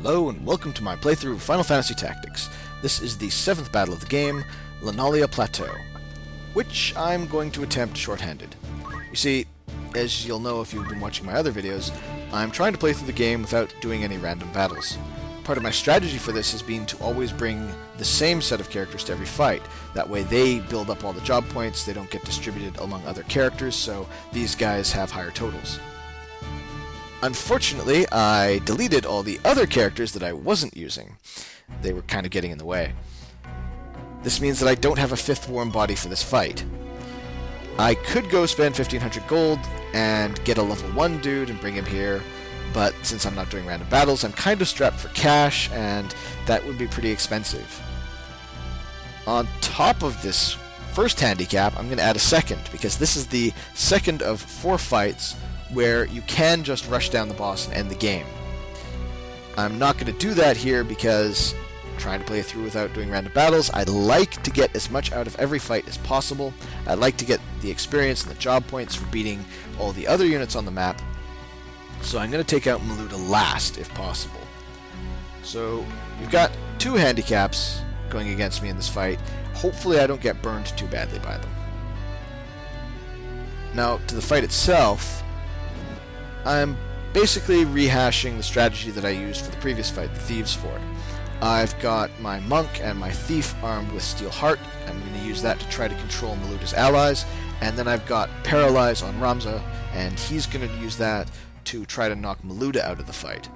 Hello and welcome to my playthrough of Final Fantasy Tactics. This is the 7th battle of the game, Lenalia Plateau, which I'm going to attempt shorthanded. You see, as you'll know if you've been watching my other videos, I'm trying to play through the game without doing any random battles. Part of my strategy for this has been to always bring the same set of characters to every fight. That way they build up all the job points, they don't get distributed among other characters, so these guys have higher totals. Unfortunately, I deleted all the other characters that I wasn't using. They were kind of getting in the way. This means that I don't have a 5th warm body for this fight. I could go spend 1500 gold and get a level 1 dude and bring him here, but since I'm not doing random battles, I'm kind of strapped for cash, and that would be pretty expensive. On top of this first handicap, I'm going to add a second, because this is the second of 4 fights where you can just rush down the boss and end the game. I'm not going to do that here because I'm trying to play through without doing random battles. I like to get as much out of every fight as possible. I like to get the experience and the job points for beating all the other units on the map. So I'm going to take out Miluda last if possible. So you've got 2 handicaps going against me in this fight. Hopefully I don't get burned too badly by them. Now to the fight itself, I'm basically rehashing the strategy that I used for the previous fight, the Thieves' Fort. I've got my Monk and my Thief armed with Steel Heart. I'm going to use that to try to control Miluda's allies. And then I've got Paralyze on Ramza, and he's going to use that to try to knock Miluda out of the fight.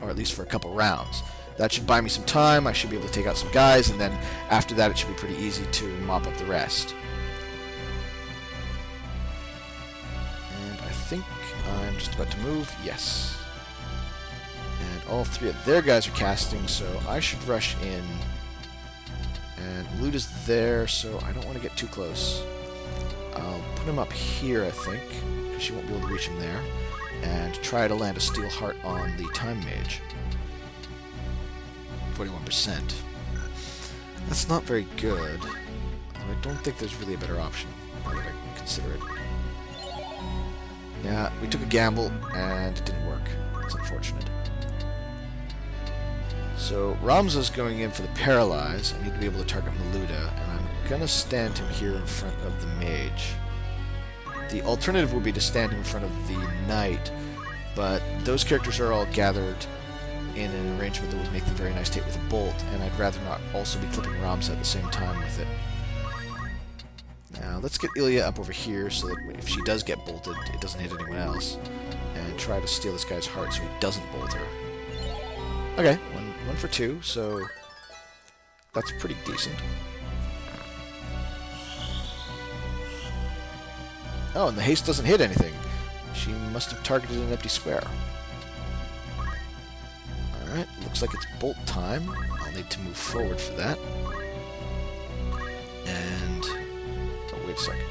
Or at least for a couple rounds. That should buy me some time, I should be able to take out some guys, and then after that it should be pretty easy to mop up the rest. And I think I'm just about to move. Yes. And all 3 of their guys are casting, so I should rush in. And Miluda's there, so I don't want to get too close. I'll put him up here, I think, because she won't be able to reach him there. And try to land a Steel Heart on the Time Mage. 41%. That's not very good. I don't think there's really a better option, now that I consider it. Yeah, we took a gamble, and it didn't work. It's unfortunate. So, Ramza's going in for the Paralyze. I need to be able to target Miluda, and I'm gonna stand him here in front of the Mage. The alternative would be to stand him in front of the Knight, but those characters are all gathered in an arrangement that would make them very nice to hit with a bolt, and I'd rather not also be clipping Ramza at the same time with it. Now, let's get Ilya up over here so that if she does get bolted, it doesn't hit anyone else. And try to steal this guy's heart so he doesn't bolt her. Okay, one for 2, so that's pretty decent. Oh, and the haste doesn't hit anything. She must have targeted an empty square. Alright, looks like it's bolt time. I'll need to move forward for that. And oh, wait a second.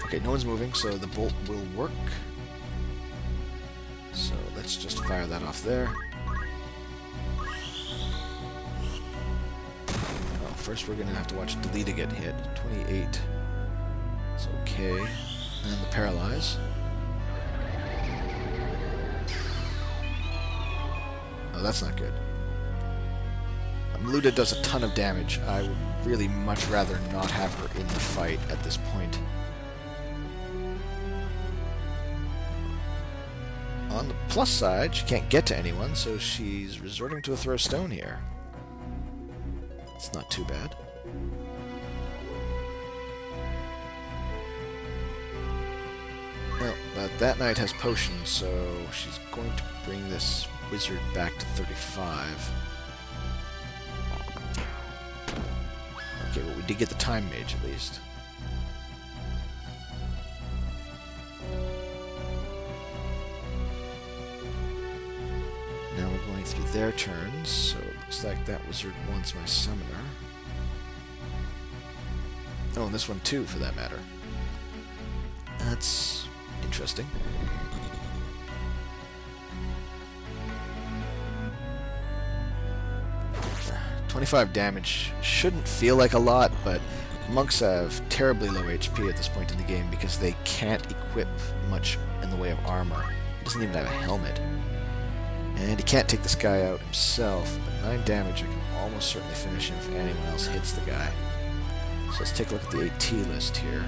Okay, no one's moving, so the bolt will work. So let's just fire that off there. Oh, first we're going to have to watch Delita get hit. 28. It's okay. And the Paralyze. Oh, that's not good. Miluda does a ton of damage. I would really much rather not have her in the fight at this point. On the plus side, she can't get to anyone, so she's resorting to a throw stone here. It's not too bad. Well, but that knight has potions, so she's going to bring this wizard back to 35. Okay, well, we did get the Time Mage at least. Now we're going through their turns, so it looks like that wizard wants my summoner. Oh, and this one too, for that matter. That's interesting. $25 damage shouldn't feel like a lot, but monks have terribly low HP at this point in the game because they can't equip much in the way of armor. Doesn't even have a helmet. And he can't take this guy out himself, but 9 damage, I can almost certainly finish him if anyone else hits the guy. So let's take a look at the AT list here.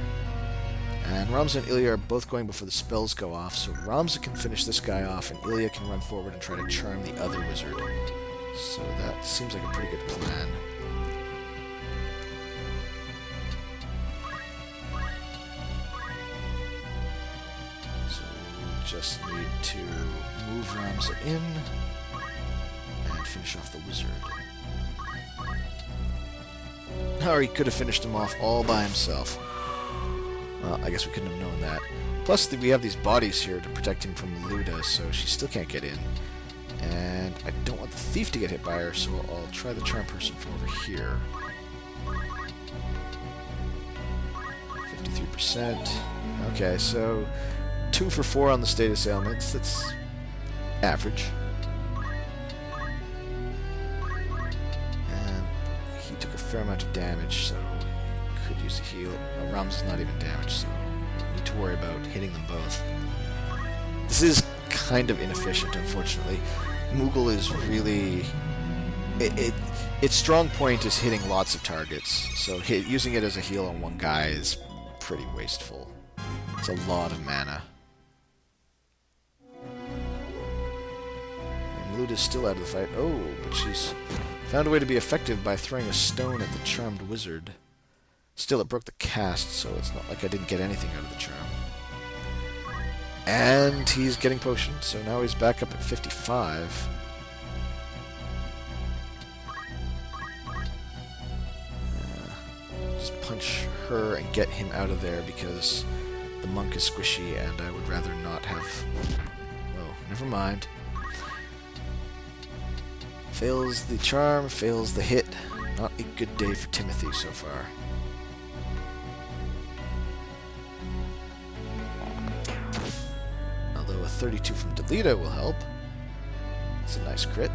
And Ramza and Ilya are both going before the spells go off, so Ramza can finish this guy off, and Ilya can run forward and try to charm the other wizard. So that seems like a pretty good plan. So we just need to move Ramza in and finish off the wizard. Or he could have finished him off all by himself. Well, I guess we couldn't have known that. Plus, we have these bodies here to protect him from Miluda, so she still can't get in. And I don't want the thief to get hit by her, so I'll try the charm person from over here. 53%. Okay, so 2 for 4 on the status ailments. That's average. And he took a fair amount of damage, so could use a heal. Ramza's not even damaged, so don't need to worry about hitting them both. This is kind of inefficient, unfortunately. Moogle is really... its strong point is hitting lots of targets, so using it as a heal on one guy is pretty wasteful. It's a lot of mana. And Miluda's still out of the fight. Oh, but she's found a way to be effective by throwing a stone at the charmed wizard. Still, it broke the cast, so it's not like I didn't get anything out of the charm. And he's getting potioned, so now he's back up at 55. Just punch her and get him out of there because the monk is squishy and I would rather not have... Oh, never mind. Fails the charm, fails the hit. Not a good day for Timothy so far. Although a 32 from Delita will help. It's a nice crit.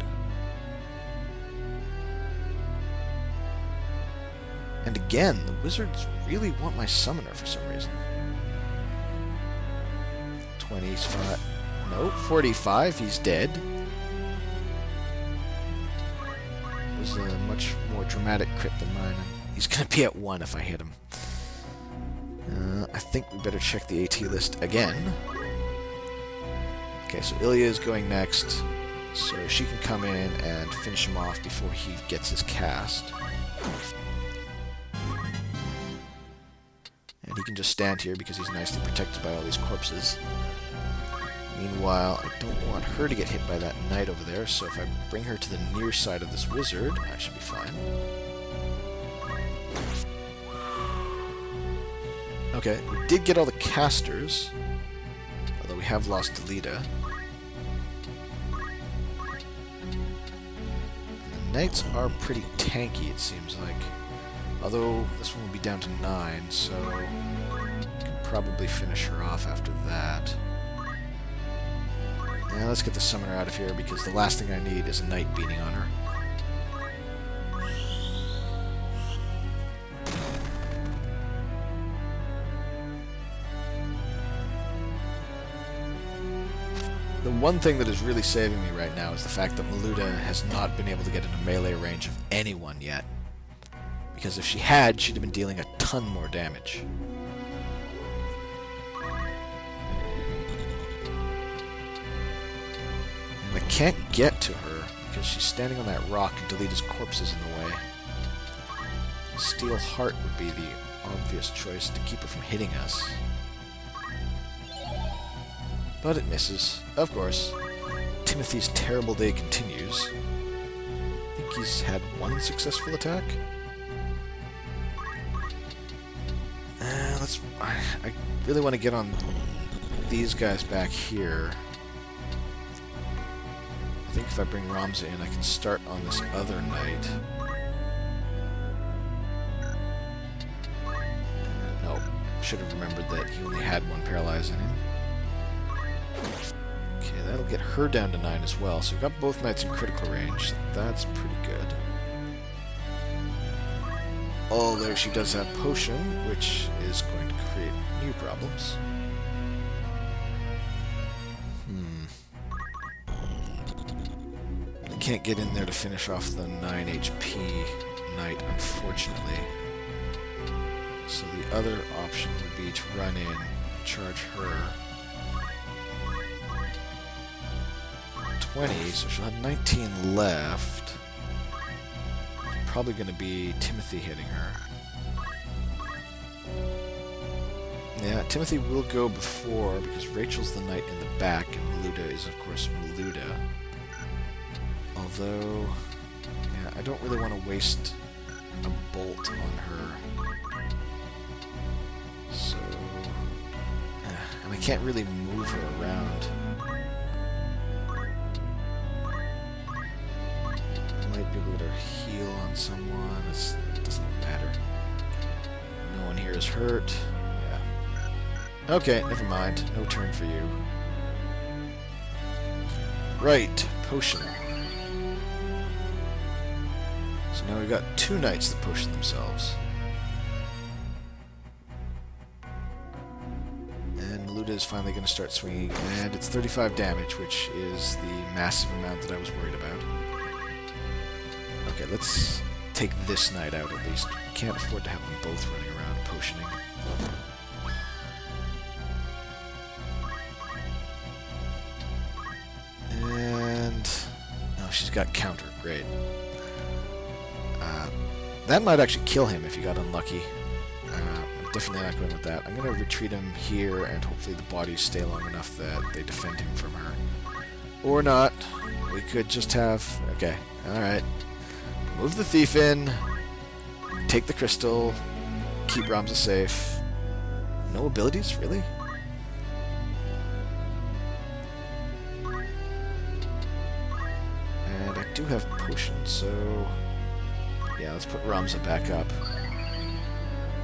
And again, the wizards really want my summoner for some reason. 25. No, 45. He's dead. It was a much more dramatic crit than mine. And he's going to be at 1 if I hit him. I think we better check the AT list again. Okay, so Ilya is going next, so she can come in and finish him off before he gets his cast. And he can just stand here because he's nicely protected by all these corpses. Meanwhile, I don't want her to get hit by that knight over there, so if I bring her to the near side of this wizard, I should be fine. Okay, we did get all the casters, although we have lost Delita. And the knights are pretty tanky, it seems like. Although this one will be down to 9, so I can probably finish her off after that. Now let's get the summoner out of here, because the last thing I need is a knight beating on her. The one thing that is really saving me right now is the fact that Miluda has not been able to get into melee range of anyone yet. Because if she had, she'd have been dealing a ton more damage. And I can't get to her because she's standing on that rock and Delita's corpse is in the way. Steel Heart would be the obvious choice to keep her from hitting us. But it misses, of course. Timothy's terrible day continues. I think he's had 1 successful attack. I really want to get on these guys back here. I think if I bring Ramza in, I can start on this other knight. No, should have remembered that he only had 1 paralyze in him. Okay, that'll get her down to 9 as well. So we've got both knights in critical range. So that's pretty good. Although she does have potion, which is going to create new problems. can't get in there to finish off the 9 HP knight, unfortunately. So the other option would be to run in, charge her. 20, so she'll have 19 left. Probably going to be Timothy hitting her. Yeah, Timothy will go before, because Rachel's the knight in the back, and Miluda is, of course, Miluda. Although, yeah, I don't really want to waste a bolt on her. So, and I can't really move her around. I might be able to heal on someone. It doesn't matter. No one here is hurt. Yeah. Okay, never mind. No turn for you. Right, potion. So now we've got 2 knights that potion themselves. And Miluda is finally going to start swinging, and it's 35 damage, which is the massive amount that I was worried about. Okay, let's take this knight out at least. Can't afford to have them both running around potioning. And... oh, she's got counter. Great. That might actually kill him if he got unlucky. I'm definitely not going with that. I'm going to retreat him here, and hopefully the bodies stay long enough that they defend him from her. Or not. We could just have... okay, alright. Move the thief in. Take the crystal. Keep Ramza safe. No abilities? Really? And I do have potions, so... yeah, let's put Ramza back up.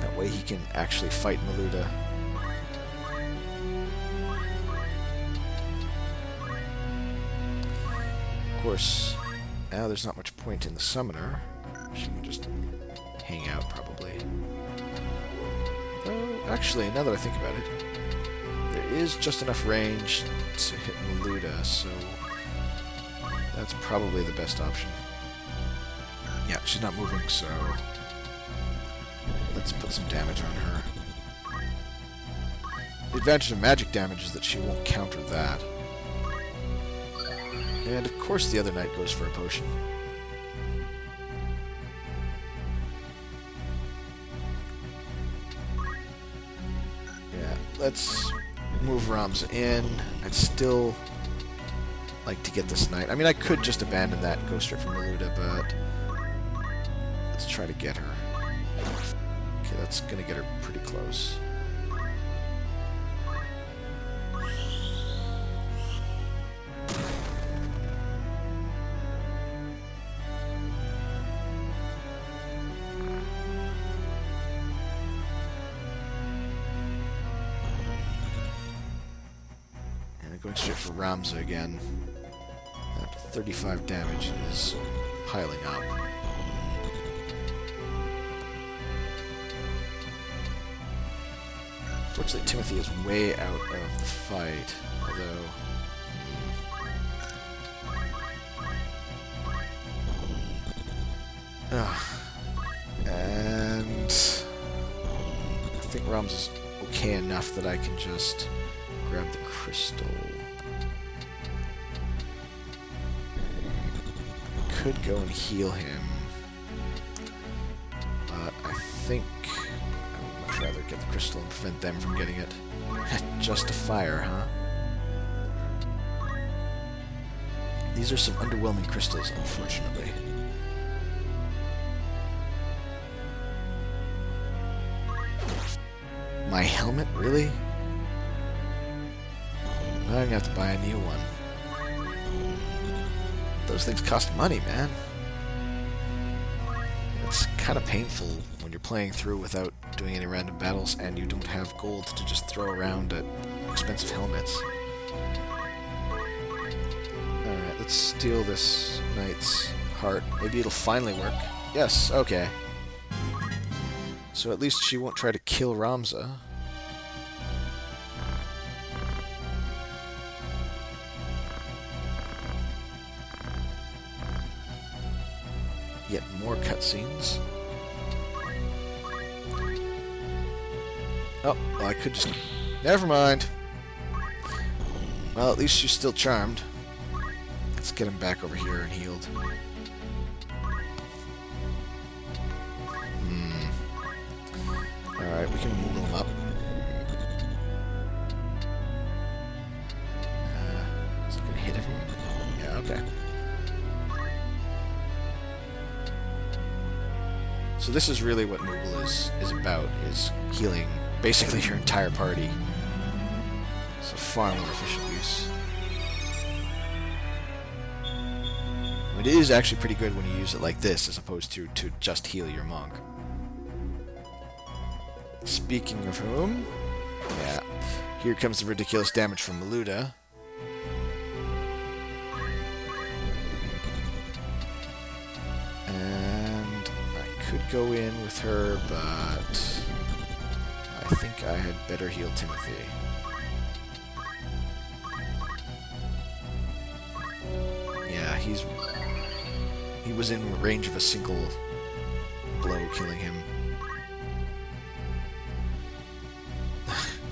That way he can actually fight Miluda. Of course, now there's not much point in the summoner. She can just hang out, probably. Though, actually, now that I think about it, there is just enough range to hit Miluda, so that's probably the best option. Yeah, she's not moving, so let's put some damage on her. The advantage of magic damage is that she won't counter that. And of course the other knight goes for a potion. Yeah, let's move Ramza in. I'd still like to get this knight. I mean, I could just abandon that and go straight for Miluda, but let's try to get her. Okay, that's gonna get her pretty close. And going straight for Ramza again. That 35 damage is piling up. Unfortunately, Timothy is way out of the fight, although... and... I think Ramza's okay enough that I can just grab the crystal. I could go and heal him, but I think I would much rather get the crystal and prevent them from getting it. Just a fire, huh? These are some underwhelming crystals, unfortunately. My helmet? Really? Now I'm gonna have to buy a new one. Those things cost money, man. It's kind of painful when you're playing through without doing any random battles and you don't have gold to just throw around at expensive helmets. Alright, let's steal this knight's heart. Maybe it'll finally work. Yes, okay. So at least she won't try to kill Ramza. Yet more cutscenes. Oh, well, I could just... Never mind. Well, at least she's still charmed. Let's get him back over here and healed. Alright, we can move him up. Is it going to hit him? Yeah, okay. So this is really what Moogle is about, is healing basically your entire party. It's a far more efficient use. It is actually pretty good when you use it like this, as opposed to just heal your monk. Speaking of whom, yeah, here comes the ridiculous damage from Miluda. And I could go in with her, but I think I had better heal Timothy. Yeah, he was in range of a single blow killing him.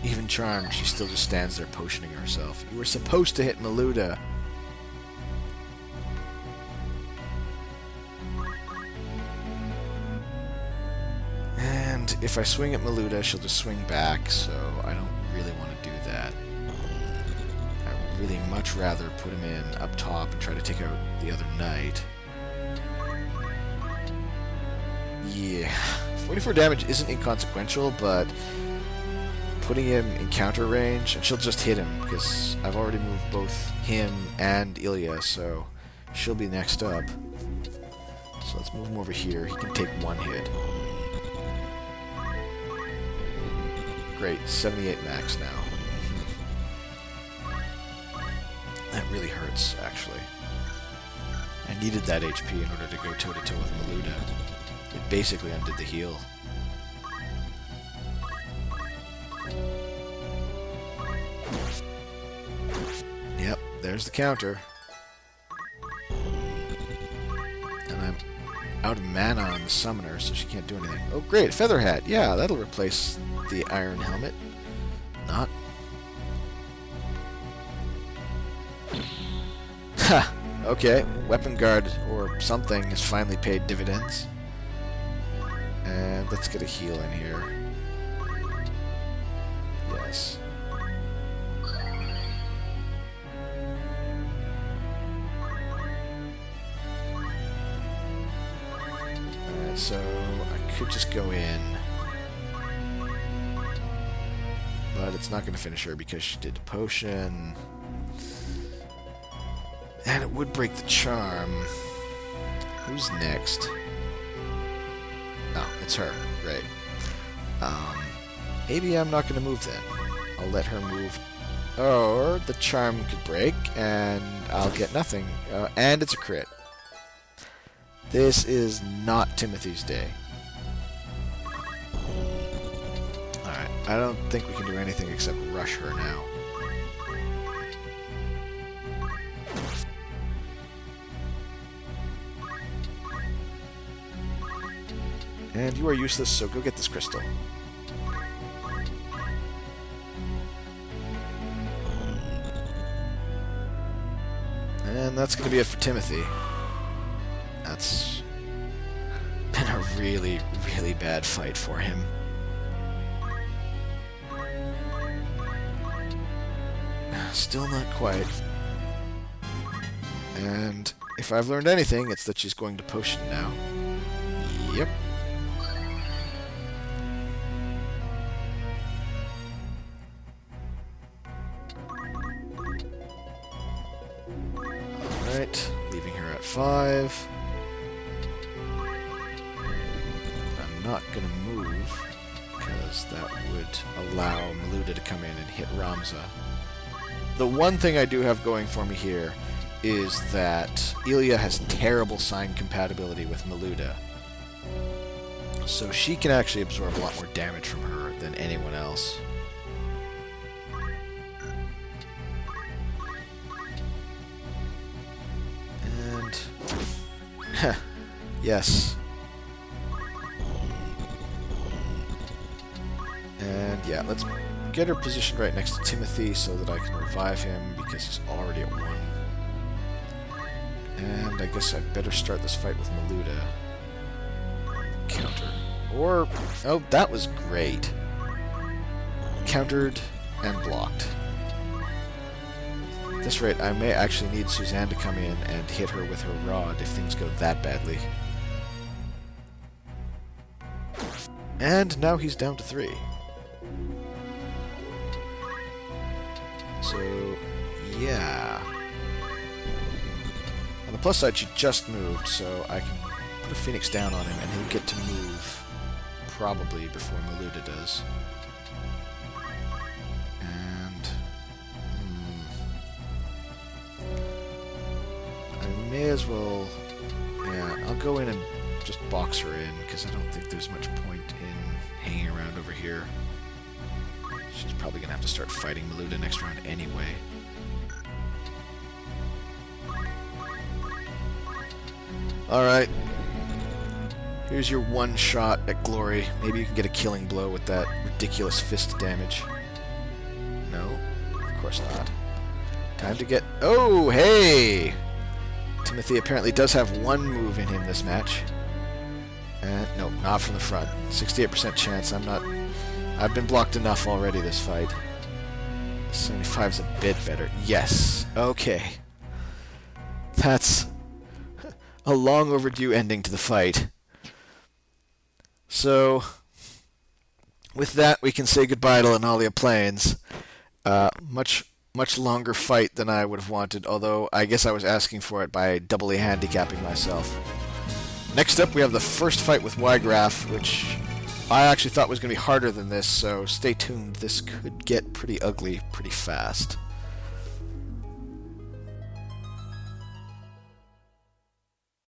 Even charmed, she still just stands there potioning herself. You were supposed to hit Miluda. And if I swing at Miluda, she'll just swing back, so I don't really want to do that. I would really much rather put him in up top and try to take out the other knight. Yeah, 44 damage isn't inconsequential, but putting him in counter range, and she'll just hit him, because I've already moved both him and Ilya, so she'll be next up. So let's move him over here. He can take one hit. Great, 78 max now. That really hurts, actually. I needed that HP in order to go toe-to-toe with Miluda. It basically undid the heal. Yep, there's the counter. And I'm out of mana on the summoner, so she can't do anything. Oh great, Feather Hat. Yeah, that'll replace the Iron Helmet. Not. Ha! Okay, Weapon Guard or something has finally paid dividends. And let's get a heal in here. Yes. Alright, so I could just go in. But it's not going to finish her because she did a potion. And it would break the charm. Who's next? Oh, it's her. Great. Maybe I'm not going to move then. I'll let her move. Or the charm could break, and I'll get nothing. And it's a crit. This is not Timothy's day. Alright, I don't think we can do anything except rush her now. And you are useless, so go get this crystal. And that's going to be it for Timothy. That's been a really, really bad fight for him. Still not quite. And if I've learned anything, it's that she's going to potion now. Yep. Alright, leaving her at 5. I'm not going to move, because that would allow Miluda to come in and hit Ramza. The one thing I do have going for me here is that Ilya has terrible sign compatibility with Miluda. So she can actually absorb a lot more damage from her than anyone else. And Yes. And yeah, let's get her positioned right next to Timothy so that I can revive him because he's already at 1. And I guess I'd better start this fight with Miluda. Counter. Or... oh, that was great. Countered and blocked. At this rate, I may actually need Suzanne to come in and hit her with her rod if things go that badly. And now he's down to 3. So, yeah. On the plus side, she just moved, so I can put a Phoenix down on him, and he'll get to move probably before Miluda does. And... I may as well... yeah, I'll go in and just box her in, because I don't think there's much point in hanging around over here. She's probably going to have to start fighting Miluda next round anyway. Alright. Here's your one shot at glory. Maybe you can get a killing blow with that ridiculous fist damage. No, of course not. Time to get... oh, hey! Timothy apparently does have 1 move in him this match. No, not from the front. 68% chance. I've been blocked enough already this fight. 75's a bit better. Yes. Okay. That's a long overdue ending to the fight. So, with that, we can say goodbye to Lenalia Plains. Much longer fight than I would have wanted, although I guess I was asking for it by doubly handicapping myself. Next up, we have the first fight with Y-Graph, which I actually thought was going to be harder than this, so stay tuned. This could get pretty ugly pretty fast.